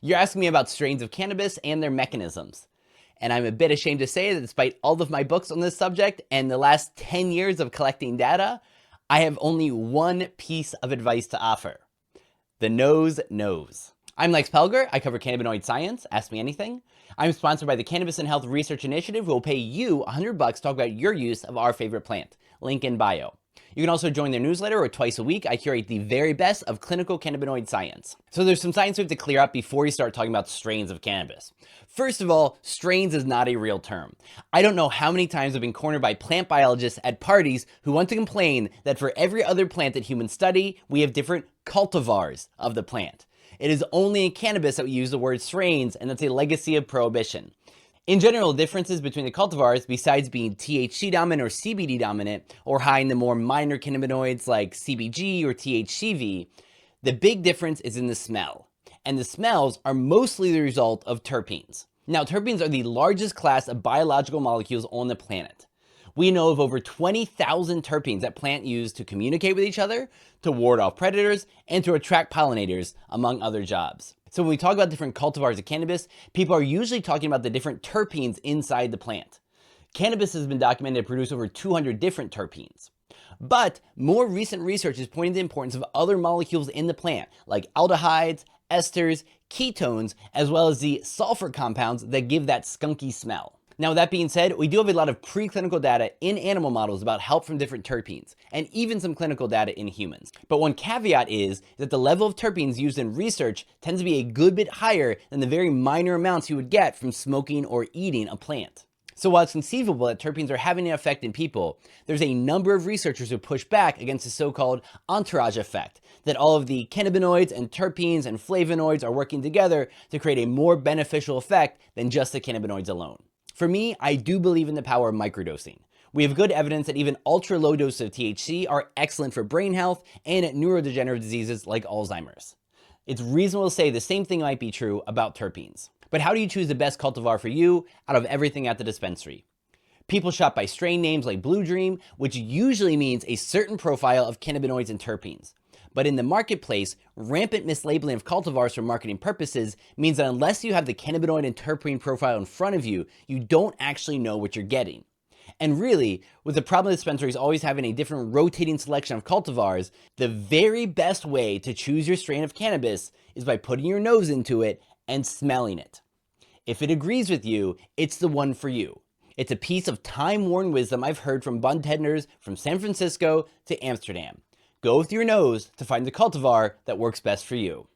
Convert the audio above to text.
You're asking me about strains of cannabis and their mechanisms. And I'm a bit ashamed to say that despite all of my books on this subject and the last 10 years of collecting data, I have only one piece of advice to offer. The nose knows. I'm Lex Pelger. I cover cannabinoid science. Ask me anything. I'm sponsored by the Cannabis and Health Research Initiative, who will pay you $100 to talk about your use of our favorite plant. Link in bio. You can also join their newsletter, where twice a week I curate the very best of clinical cannabinoid science. So there's some science we have to clear up before we start talking about strains of cannabis. First of all, strains is not a real term. I don't know how many times I've been cornered by plant biologists at parties who want to complain that for every other plant that humans study, we have different cultivars of the plant. It is only in cannabis that we use the word strains, and that's a legacy of prohibition. In general, differences between the cultivars, besides being THC dominant or CBD dominant, or high in the more minor cannabinoids like CBG or THCV, the big difference is in the smell. And the smells are mostly the result of terpenes. Now, terpenes are the largest class of biological molecules on the planet. We know of over 20,000 terpenes that plants use to communicate with each other, to ward off predators, and to attract pollinators, among other jobs. So when we talk about different cultivars of cannabis, people are usually talking about the different terpenes inside the plant. Cannabis has been documented to produce over 200 different terpenes. But more recent research is pointing to the importance of other molecules in the plant, like aldehydes, esters, ketones, as well as the sulfur compounds that give that skunky smell. Now, with that being said, we do have a lot of preclinical data in animal models about help from different terpenes, and even some clinical data in humans. But one caveat is that the level of terpenes used in research tends to be a good bit higher than the very minor amounts you would get from smoking or eating a plant. So while it's conceivable that terpenes are having an effect in people, there's a number of researchers who push back against the so-called entourage effect, that all of the cannabinoids and terpenes and flavonoids are working together to create a more beneficial effect than just the cannabinoids alone. For me, I do believe in the power of microdosing. We have good evidence that even ultra low doses of THC are excellent for brain health and neurodegenerative diseases like Alzheimer's. It's reasonable to say the same thing might be true about terpenes. But how do you choose the best cultivar for you out of everything at the dispensary? People shop by strain names like Blue Dream, which usually means a certain profile of cannabinoids and terpenes. But in the marketplace, rampant mislabeling of cultivars for marketing purposes means that unless you have the cannabinoid and terpene profile in front of you, you don't actually know what you're getting. And really, with the problem of dispensaries always having a different rotating selection of cultivars, the very best way to choose your strain of cannabis is by putting your nose into it and smelling it. If it agrees with you, it's the one for you. It's a piece of time-worn wisdom I've heard from budtenders from San Francisco to Amsterdam. Go with your nose to find the cultivar that works best for you.